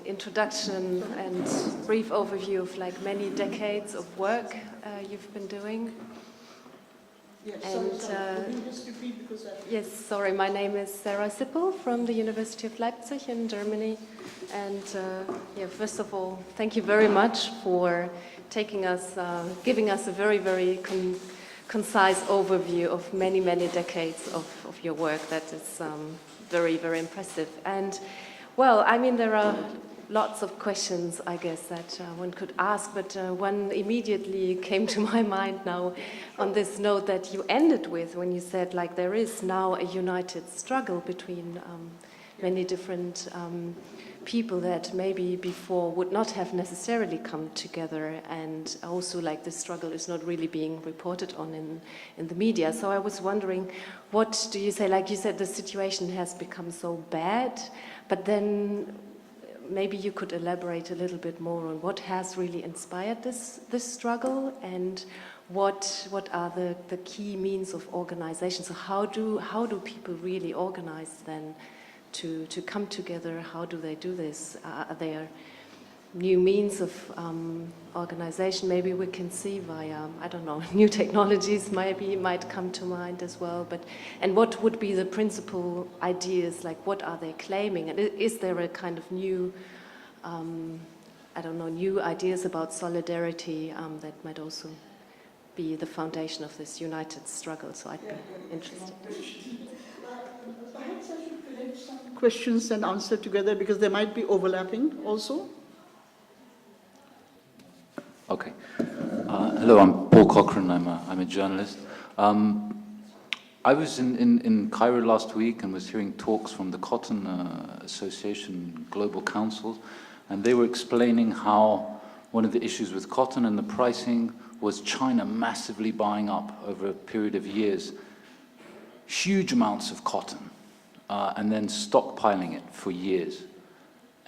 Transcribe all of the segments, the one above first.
introduction and brief overview of like many decades of work you've been doing. Yes, And, sorry. Can you just repeat because yes, sorry, my name is Sarah Sippel from the University of Leipzig in Germany. And yeah, first of all, thank you very much for taking us, giving us a very, very concise overview of many, many decades of your work. That is very, very impressive. And well, I mean, there are lots of questions, I guess, that one could ask, but one immediately came to my mind now on this note that you ended with when you said, like, there is now a united struggle between many different people that maybe before would not have necessarily come together, and also like the struggle is not really being reported on in the media. So I was wondering, what do you say? Like you said, the situation has become so bad, but then maybe you could elaborate a little bit more on what has really inspired this struggle, and what are the key means of organization? So how do people really organize then to come together? How do they do this? Are there new means of organization maybe we can see via, I don't know, new technologies maybe might come to mind as well, and what would be the principal ideas, like what are they claiming, and is there a kind of new, I don't know, new ideas about solidarity that might also be the foundation of this united struggle? So I'd be interested. perhaps I should collect some questions and answer together because they might be overlapping also. Okay. Hello, I'm Paul Cochrane. I'm a journalist. I was in Cairo last week and was hearing talks from the Cotton Association Global Council, and they were explaining how one of the issues with cotton and the pricing was China massively buying up over a period of years huge amounts of cotton and then stockpiling it for years.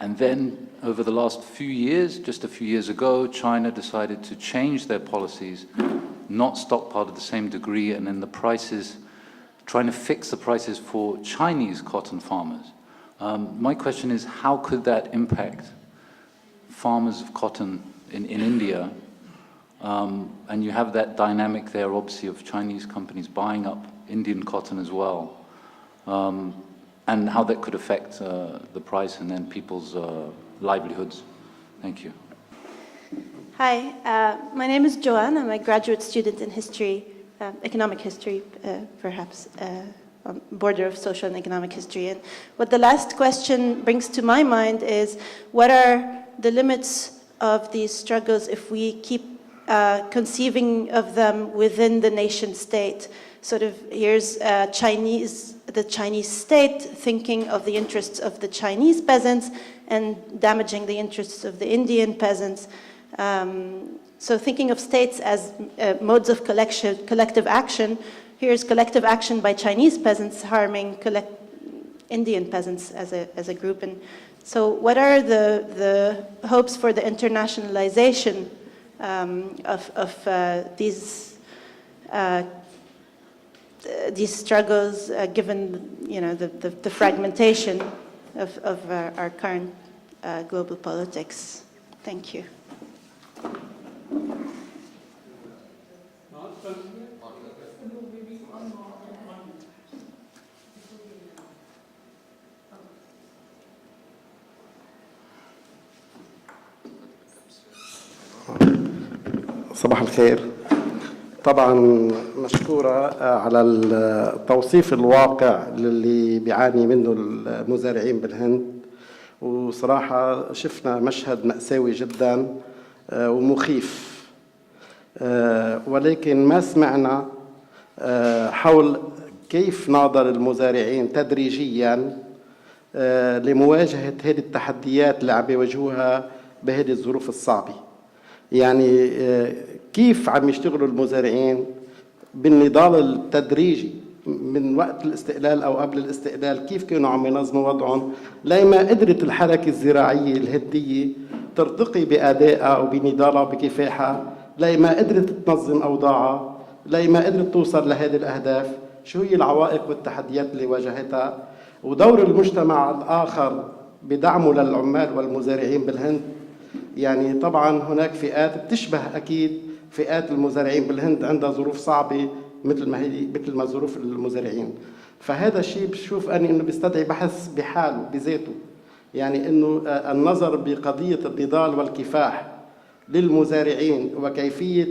And then over the last few years, just a few years ago, China decided to change their policies, not stockpile to the same degree, and then the prices, trying to fix the prices for Chinese cotton farmers. My question is, how could that impact farmers of cotton in India? And you have that dynamic there, obviously, of Chinese companies buying up Indian cotton as well. And how that could affect the price and then people's livelihoods. Thank you. Hi, my name is Joanne. I'm a graduate student in history, economic history, perhaps, on border of social and economic history. And what the last question brings to my mind is, what are the limits of these struggles if we keep conceiving of them within the nation state? Sort of, here's the Chinese state thinking of the interests of the Chinese peasants and damaging the interests of the Indian peasants. So thinking of states as modes of collective action, here's collective action by Chinese peasants harming Indian peasants as a group. And so what are the hopes for the internationalization of these struggles, given the fragmentation of our current global politics? Thank you. صباح الخير. طبعا مشكورة على التوصيف الواقع اللي بيعاني منه المزارعين بالهند، وصراحة شفنا مشهد مأساوي جدا ومخيف، ولكن ما سمعنا حول كيف ناظر المزارعين تدريجيا لمواجهة هذه التحديات اللي عم بيواجهوها بهذه الظروف الصعبة. يعني كيف عم يشتغلوا المزارعين بالنضال التدريجي من وقت الاستقلال أو قبل الاستقلال، كيف كانوا عم ينظموا وضعهم لما قدرت الحركة الزراعية الهندية ترتقي بأدائها وبنضالها وبكفاحها، لما قدرت تنظم أوضاعها، لما قدرت توصل لهذه الأهداف، شو هي العوائق والتحديات اللي واجهتها، ودور المجتمع الآخر بدعمه للعمال والمزارعين بالهند. يعني طبعا هناك فئات بتشبه أكيد فئات المزارعين بالهند عندها ظروف صعبة مثل ما ظروف المزارعين. فهذا الشيء بشوف أني أنه بيستدعي بحث بحاله بذاته، يعني أنه النظر بقضية النضال والكفاح للمزارعين وكيفية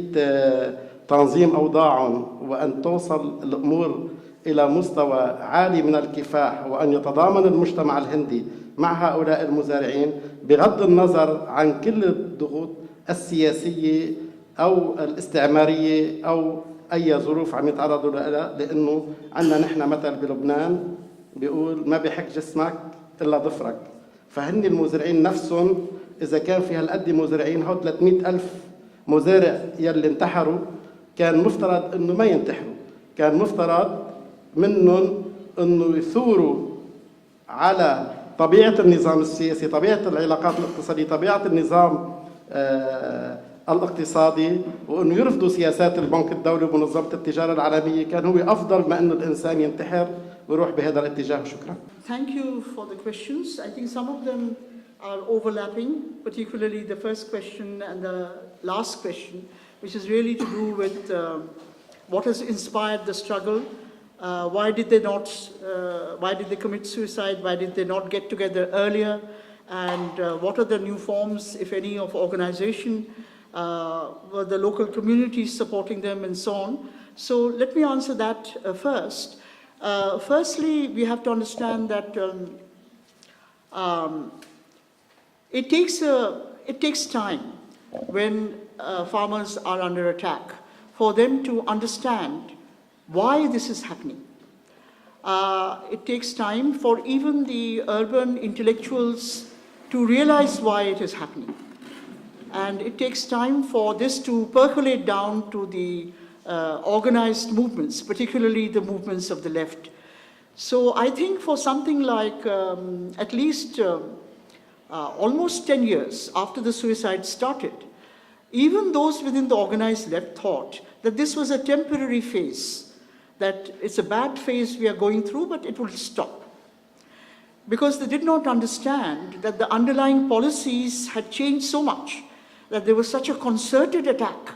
تنظيم أوضاعهم، وأن توصل الأمور إلى مستوى عالي من الكفاح، وأن يتضامن المجتمع الهندي مع هؤلاء المزارعين بغض النظر عن كل الضغوط السياسية أو الاستعمارية أو أي ظروف عم يتعرضوا لها. لأنه عندنا نحن مثل بلبنان بيقول ما بيحك جسمك إلا ضفرك. فهن المزارعين نفسهم إذا كان في هالقد مزارعين، هو 300,000 مزارع يلي انتحروا، كان مفترض إنه ما ينتحروا، كان مفترض منهم إنه يثوروا على طبيعة النظام السياسي، طبيعة العلاقات الاقتصادية، طبيعة النظام الاقتصادي، وأنه يرفضوا سياسات البنك الدولي ومنظمة التجارة العالمية. كان هو أفضل ما أنه الإنسان ينتحر ويروح بهذا الاتجاه. شكرا. Thank you for the questions. I think some of them are overlapping, particularly the first question and the last question, which is really to do with what has inspired the struggle. Why did they commit suicide? Why did they not get together earlier? And what are the new forms, if any, of organization? Were the local communities supporting them and so on? So let me answer that first. Firstly, we have to understand that it takes time when farmers are under attack for them to understand why this is happening. It takes time for even the urban intellectuals to realize why it is happening. And it takes time for this to percolate down to the organized movements, particularly the movements of the left. So I think for something like at least almost 10 years after the suicide started, even those within the organized left thought that this was a temporary phase, that it's a bad phase we are going through, but it will stop. Because they did not understand that the underlying policies had changed so much, that there was such a concerted attack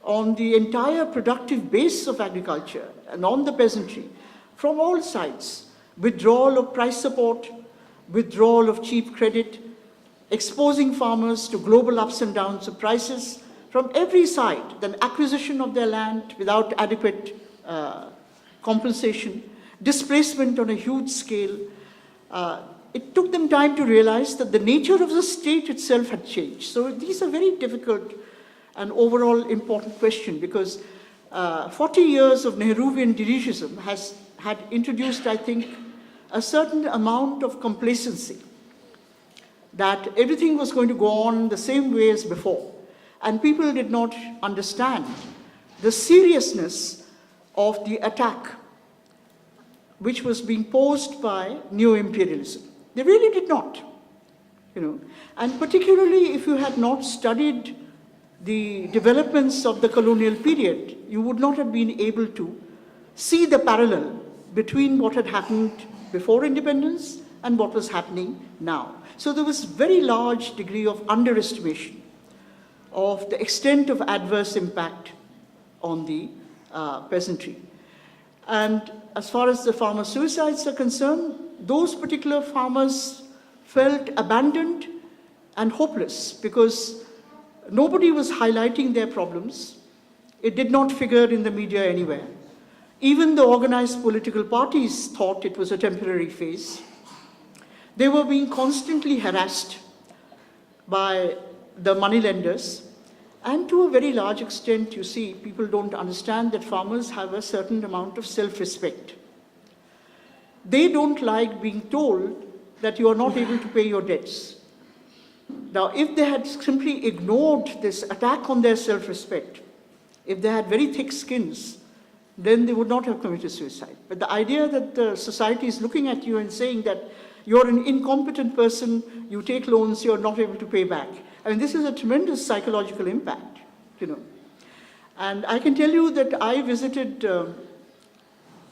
on the entire productive base of agriculture and on the peasantry from all sides. Withdrawal of price support, withdrawal of cheap credit, exposing farmers to global ups and downs of prices from every side, then acquisition of their land without adequate compensation, displacement on a huge scale. It took them time to realize that the nature of the state itself had changed. So these are very difficult and overall important questions, because 40 years of Nehruvian dirigism had introduced, I think, a certain amount of complacency, that everything was going to go on the same way as before. And people did not understand the seriousness of the attack which was being posed by neo-imperialism. They really did not, And particularly if you had not studied the developments of the colonial period, you would not have been able to see the parallel between what had happened before independence and what was happening now. So there was very large degree of underestimation of the extent of adverse impact on the peasantry. And as far as the farmer suicides are concerned, those particular farmers felt abandoned and hopeless because nobody was highlighting their problems. It did not figure in the media anywhere. Even the organized political parties thought it was a temporary phase. They were being constantly harassed by the moneylenders. And to a very large extent, you see, people don't understand that farmers have a certain amount of self-respect. They don't like being told that you are not able to pay your debts. Now, if they had simply ignored this attack on their self-respect, if they had very thick skins, then they would not have committed suicide. But the idea that the society is looking at you and saying that you're an incompetent person, you take loans, you're not able to pay back. I mean, this is a tremendous psychological impact, And I can tell you that I visited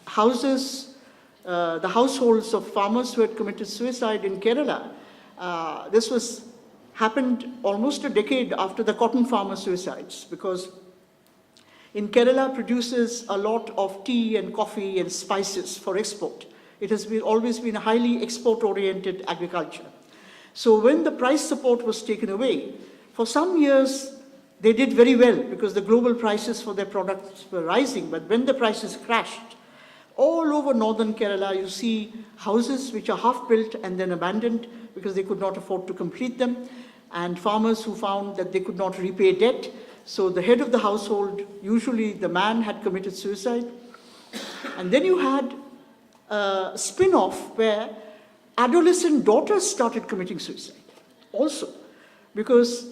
houses, the households of farmers who had committed suicide in Kerala, This happened almost a decade after the cotton farmer suicides, because in Kerala produces a lot of tea and coffee and spices for export. It has always been a highly export-oriented agriculture. So when the price support was taken away, for some years they did very well because the global prices for their products were rising. But when the prices crashed, all over northern Kerala you see houses which are half built and then abandoned because they could not afford to complete them, and farmers who found that they could not repay debt. So the head of the household, usually the man, had committed suicide. And then you had a spin-off where adolescent daughters started committing suicide also, because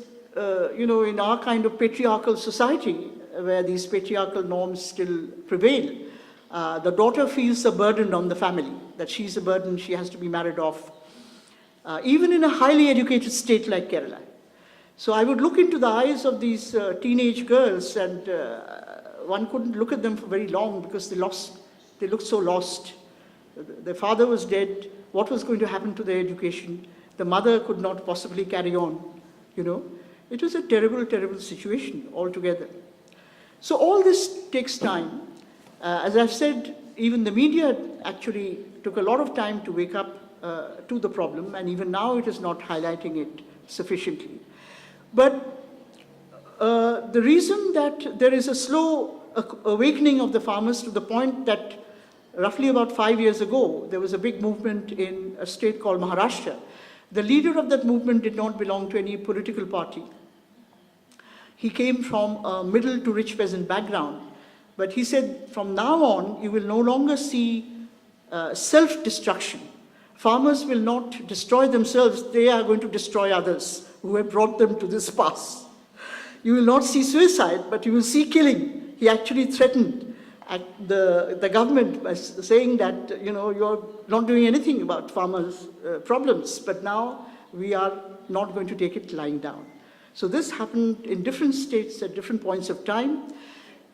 in our kind of patriarchal society where these patriarchal norms still prevail, the daughter feels a burden on the family, that she's a burden, she has to be married off, even in a highly educated state like Kerala. So I would look into the eyes of these teenage girls, and one couldn't look at them for very long because they looked so lost. Their father was dead. What was going to happen to their education? The mother could not possibly carry on, It was a terrible, terrible situation altogether. So all this takes time. As I've said, even the media actually took a lot of time to wake up to the problem, and even now it is not highlighting it sufficiently. But the reason that there is a slow awakening of the farmers to the point that roughly about 5 years ago, there was a big movement in a state called Maharashtra. The leader of that movement did not belong to any political party. He came from a middle to rich peasant background. But he said, from now on, you will no longer see self-destruction. Farmers will not destroy themselves, they are going to destroy others who have brought them to this pass. You will not see suicide, but you will see killing. He actually threatened the government by saying that, you're not doing anything about farmers' problems, but now we are not going to take it lying down. So this happened in different states at different points of time.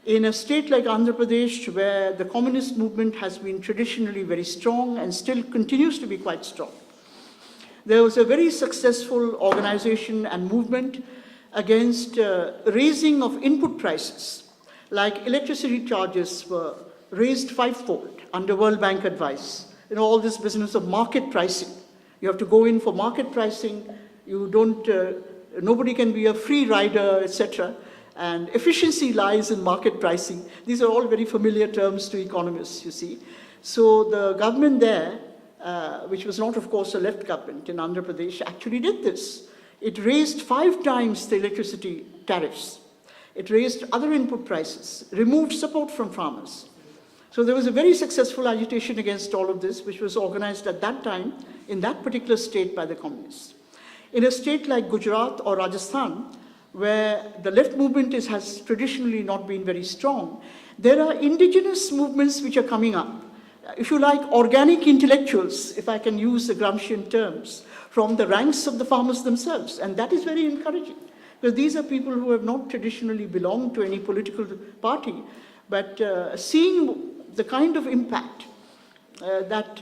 In a state like Andhra Pradesh, where the communist movement has been traditionally very strong and still continues to be quite strong, there was a very successful organization and movement against raising of input prices. Like electricity charges were raised 5-fold under World Bank advice. All this business of market pricing. You have to go in for market pricing. Nobody can be a free rider, etc. And efficiency lies in market pricing. These are all very familiar terms to economists, you see. So the government there, which was not, of course, a left government in Andhra Pradesh, actually did this. It raised 5 times the electricity tariffs. It raised other input prices, removed support from farmers. So there was a very successful agitation against all of this, which was organized at that time in that particular state by the communists. In a state like Gujarat or Rajasthan, where the left movement has traditionally not been very strong, there are indigenous movements which are coming up. If you like, organic intellectuals, if I can use the Gramscian terms, from the ranks of the farmers themselves. And that is very encouraging, because these are people who have not traditionally belonged to any political party, but seeing the kind of impact that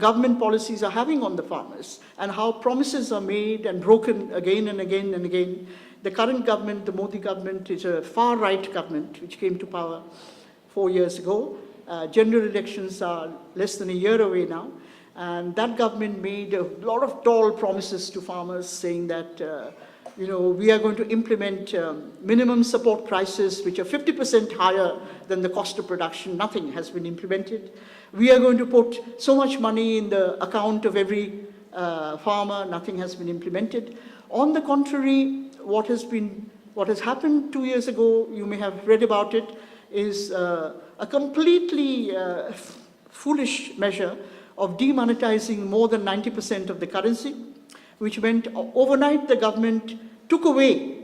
government policies are having on the farmers, and how promises are made and broken again and again and again. The current government, the Modi government, is a far-right government which came to power 4 years ago. General elections are less than a year away now, and that government made a lot of tall promises to farmers, saying that we are going to implement minimum support prices which are 50% higher than the cost of production. Nothing has been implemented. We are going to put so much money in the account of every farmer. Nothing has been implemented. On the contrary, what has happened 2 years ago, you may have read about it, is a completely foolish measure of demonetizing more than 90% of the currency, which meant overnight the government took away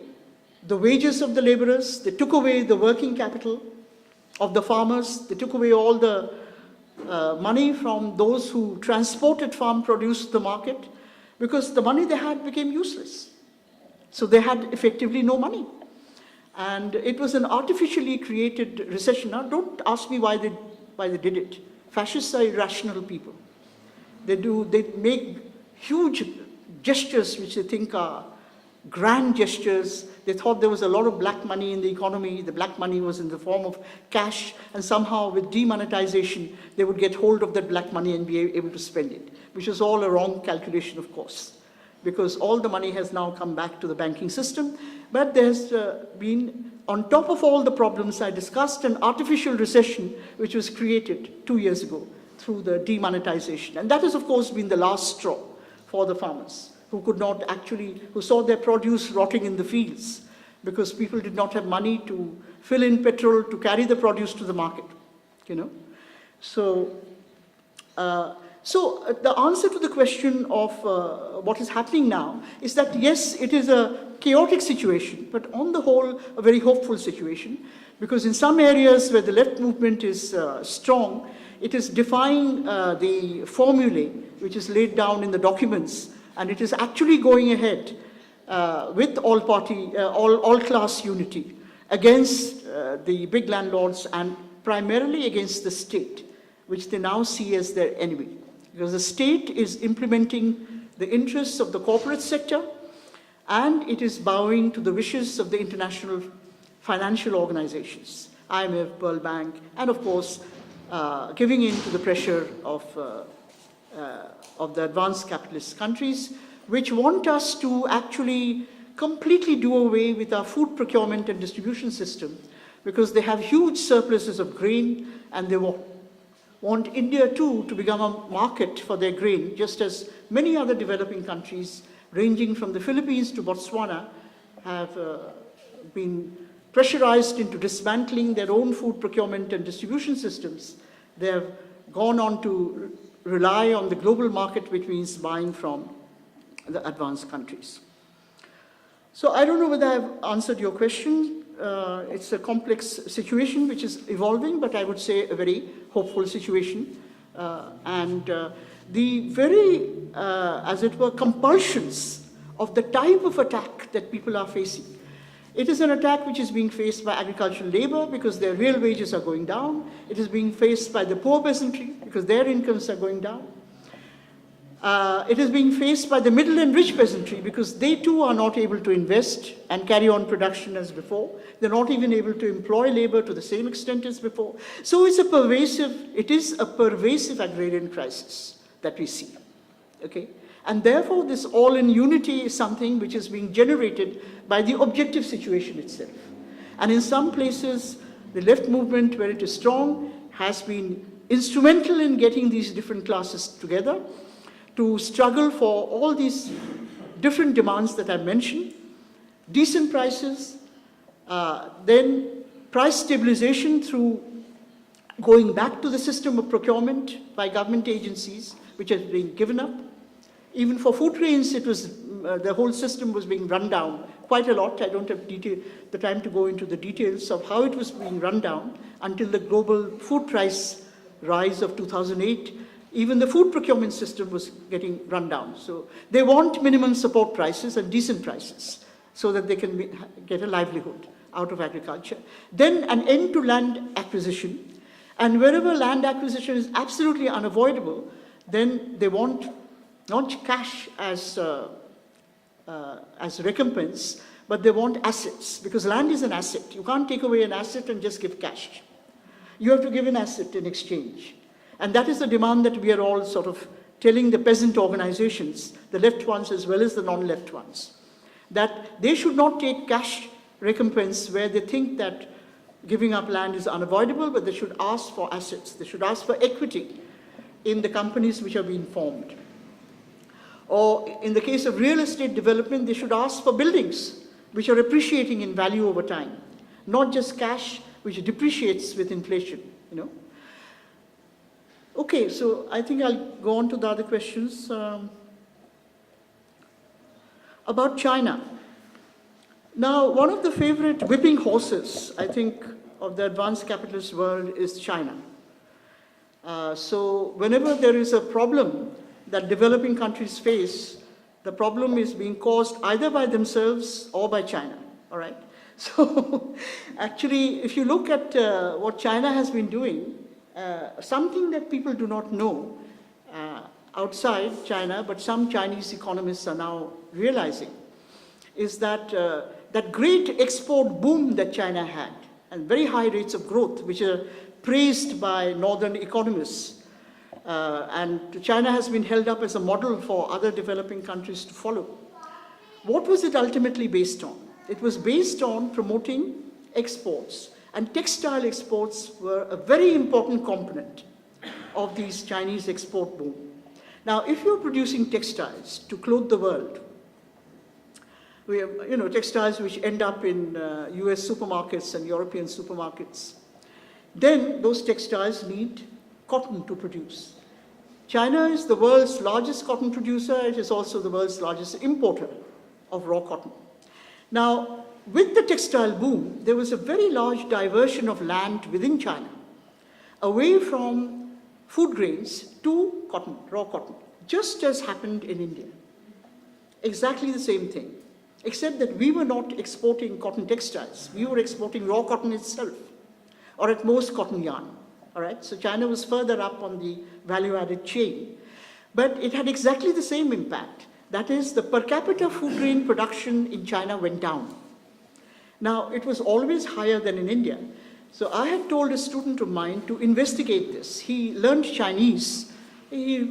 the wages of the laborers, they took away the working capital of the farmers, they took away all the money from those who transported farm produce to the market, because the money they had became useless. So they had effectively no money. And it was an artificially created recession. Now, don't ask me why they did it. Fascists are irrational people. They make huge gestures which they think are grand gestures. They thought there was a lot of black money in the economy. The black money was in the form of cash, and somehow with demonetization, they would get hold of that black money and be able to spend it, which is all a wrong calculation, of course, because all the money has now come back to the banking system. But there's been, on top of all the problems I discussed, an artificial recession which was created 2 years ago through the demonetization. And that has, of course, been the last straw for the farmers, who could not actually, who saw their produce rotting in the fields because people did not have money to fill in petrol to carry the produce to the market, you know. So the answer to the question of what is happening now is that, yes, it is a chaotic situation, but on the whole, a very hopeful situation, because in some areas where the left movement is strong, it is defying the formulae which is laid down in the documents, and it is actually going ahead with all-class unity against the big landlords and primarily against the state, which they now see as their enemy. Because the state is implementing the interests of the corporate sector, and it is bowing to the wishes of the international financial organizations, IMF, World Bank, and of course, giving in to the pressure of the advanced capitalist countries, which want us to actually completely do away with our food procurement and distribution system, because they have huge surpluses of grain, and they want India too to become a market for their grain, just as many other developing countries, ranging from the Philippines to Botswana, have been pressurized into dismantling their own food procurement and distribution systems. They have gone on to rely on the global market, which means buying from the advanced countries. So I don't know whether I've answered your question. It's a complex situation which is evolving, but I would say a very hopeful situation. The very, as it were, compulsions of the type of attack that people are facing. It is an attack which is being faced by agricultural labor because their real wages are going down. It is being faced by the poor peasantry because their incomes are going down. It is being faced by the middle and rich peasantry because they too are not able to invest and carry on production as before. They're not even able to employ labor to the same extent as before. So it is a pervasive agrarian crisis that we see, okay? And therefore, this all in unity is something which is being generated by the objective situation itself. And in some places, the left movement, where it is strong, has been instrumental in getting these different classes together to struggle for all these different demands that I mentioned: decent prices, then price stabilization through going back to the system of procurement by government agencies, which has been given up. Even for food grains, it was, the whole system was being run down quite a lot. I don't have the time to go into the details of how it was being run down until the global food price rise of 2008. Even the food procurement system was getting run down. So they want minimum support prices and decent prices so that they can get a livelihood out of agriculture. Then an end to land acquisition. And wherever land acquisition is absolutely unavoidable, then they want not cash as recompense, but they want assets, because land is an asset. You can't take away an asset and just give cash. You have to give an asset in exchange. And that is the demand that we are all sort of telling the peasant organizations, the left ones as well as the non-left ones, that they should not take cash recompense where they think that giving up land is unavoidable, but they should ask for assets. They should ask for equity in the companies which are being formed. Or in the case of real estate development, they should ask for buildings which are appreciating in value over time, not just cash which depreciates with inflation, you know. Okay, so I think I'll go on to the other questions. About China. Now, one of the favorite whipping horses, I think, of the advanced capitalist world is China. So whenever there is a problem that developing countries face, the problem is being caused either by themselves or by China, all right? So actually, if you look at what China has been doing, something that people do not know, outside China, but some Chinese economists are now realizing, is that that great export boom that China had, and very high rates of growth, which are praised by northern economists, and China has been held up as a model for other developing countries to follow. What was it ultimately based on? It was based on promoting exports, and textile exports were a very important component of these Chinese export boom. Now, if you're producing textiles to clothe the world, we have, textiles which end up in US supermarkets and European supermarkets, then those textiles need cotton to produce. China is the world's largest cotton producer. It is also the world's largest importer of raw cotton. Now, with the textile boom, there was a very large diversion of land within China, away from food grains to cotton, raw cotton, just as happened in India. Exactly the same thing, except that we were not exporting cotton textiles. We were exporting raw cotton itself, or at most cotton yarn. All right? So China was further up on the value-added chain. But it had exactly the same impact. That is, the per capita food grain production in China went down. Now, it was always higher than in India. So I had told a student of mine to investigate this. He learned Chinese. He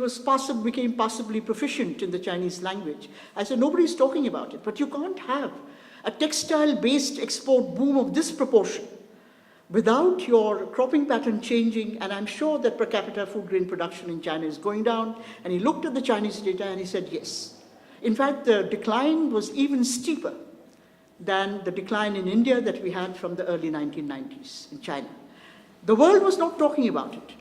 became possibly proficient in the Chinese language. I said, nobody's talking about it, but you can't have a textile-based export boom of this proportion without your cropping pattern changing, and I'm sure that per capita food grain production in China is going down. And he looked at the Chinese data and he said, yes. In fact, the decline was even steeper than the decline in India that we had from the early 1990s in China. The world was not talking about it.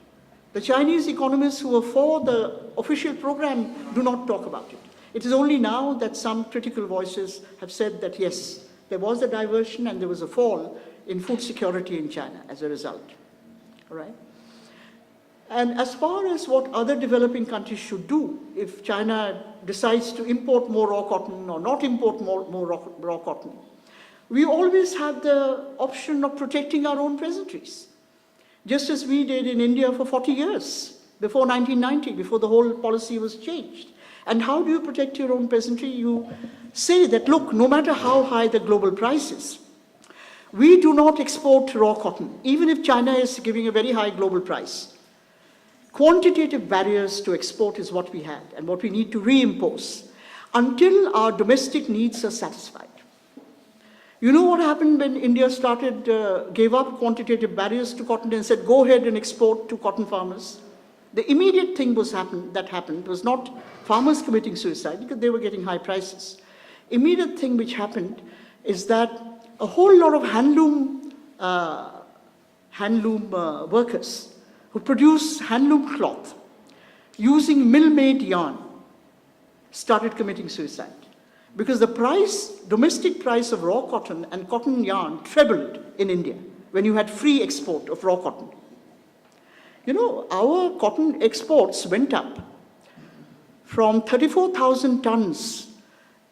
The Chinese economists who were for the official program do not talk about it. It is only now that some critical voices have said that, yes, there was a diversion and there was a fall in food security in China as a result. All right? And as far as what other developing countries should do, if China decides to import more raw cotton or not import more raw cotton, we always have the option of protecting our own peasantries, just as we did in India for 40 years, before 1990, before the whole policy was changed. And how do you protect your own peasantry? You say that, look, no matter how high the global price is, we do not export raw cotton, even if China is giving a very high global price. Quantitative barriers to export is what we had and what we need to reimpose until our domestic needs are satisfied. You know what happened when India gave up quantitative barriers to cotton and said, go ahead and export to cotton farmers? The immediate thing that happened was not farmers committing suicide because they were getting high prices. Immediate thing which happened is that a whole lot of handloom workers who produce handloom cloth using mill-made yarn started committing suicide because the domestic price of raw cotton and cotton yarn trebled in India when you had free export of raw cotton. You know, our cotton exports went up from 34,000 tons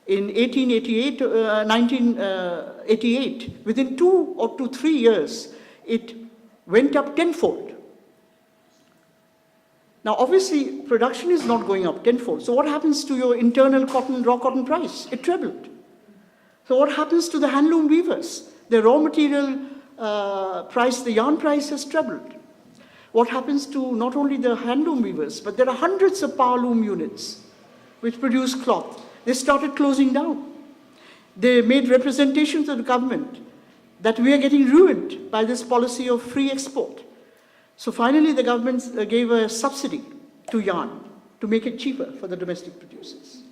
in 1988. Within 2 to 3 years, it went up tenfold. Now, obviously, production is not going up tenfold. So what happens to your internal raw cotton price? It trebled. So what happens to the handloom weavers? The raw material price, the yarn price has trebled. What happens to not only the handloom weavers, but there are hundreds of power loom units which produce cloth. They started closing down. They made representations to the government that we are getting ruined by this policy of free export. So finally, the government gave a subsidy to yarn to make it cheaper for the domestic producers.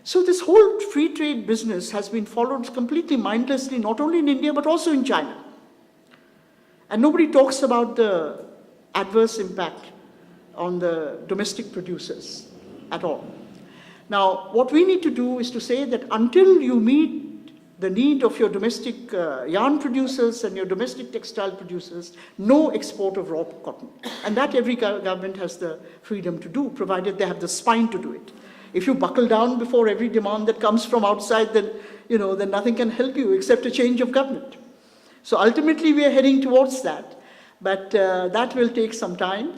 So this whole free trade business has been followed completely mindlessly, not only in India, but also in China. And nobody talks about the adverse impact on the domestic producers at all. Now, what we need to do is to say that until you meet the need of your domestic yarn producers and your domestic textile producers, no export of raw cotton. And that every government has the freedom to do, provided they have the spine to do it. If you buckle down before every demand that comes from outside, then nothing can help you except a change of government. So ultimately, we are heading towards that, but that will take some time.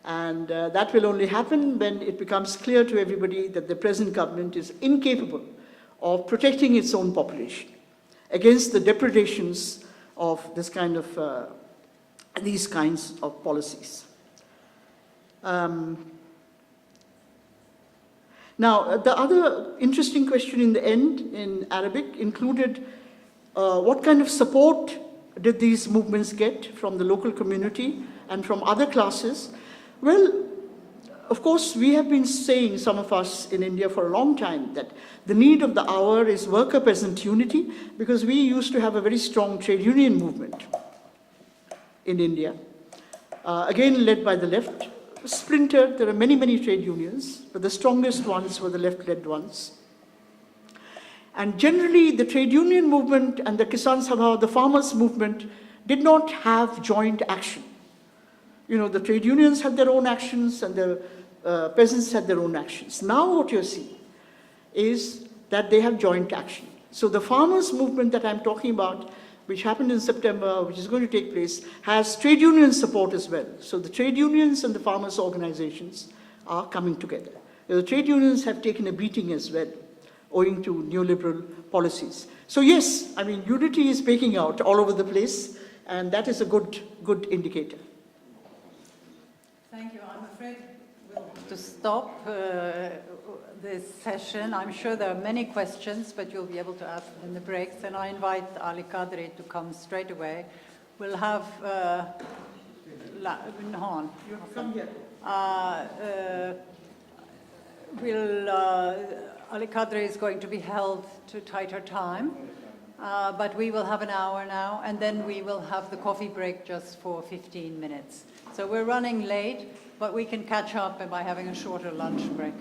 And that will only happen when it becomes clear to everybody that the present government is incapable of protecting its own population against the depredations of this kind of, these kinds of policies. Now, the other interesting question in the end in Arabic included what kind of support did these movements get from the local community and from other classes? Well, of course, we have been saying, some of us in India for a long time, that the need of the hour is worker-peasant unity, because we used to have a very strong trade union movement in India, again led by the left, splintered. There are many, many trade unions, but the strongest ones were the left-led ones. And generally, the trade union movement and the Kisan Sabha, the farmers' movement, did not have joint action. You know, the trade unions had their own actions and the peasants had their own actions. Now what you're seeing is that they have joint action. So the farmers' movement that I'm talking about, which happened in September, which is going to take place, has trade union support as well. So the trade unions and the farmers' organizations are coming together. The trade unions have taken a beating as well, owing to neoliberal policies. So yes, I mean, unity is breaking out all over the place, and that is a good indicator. Thank you. I'm afraid we'll have to stop this session. I'm sure there are many questions, but you'll be able to ask them in the breaks. And I invite Ali Kadri to come straight away. We'll have Nahon. You come here. Ali Kadri is going to be held to tighter time, but we will have an hour now, and then we will have the coffee break just for 15 minutes. So we're running late, but we can catch up by having a shorter lunch break.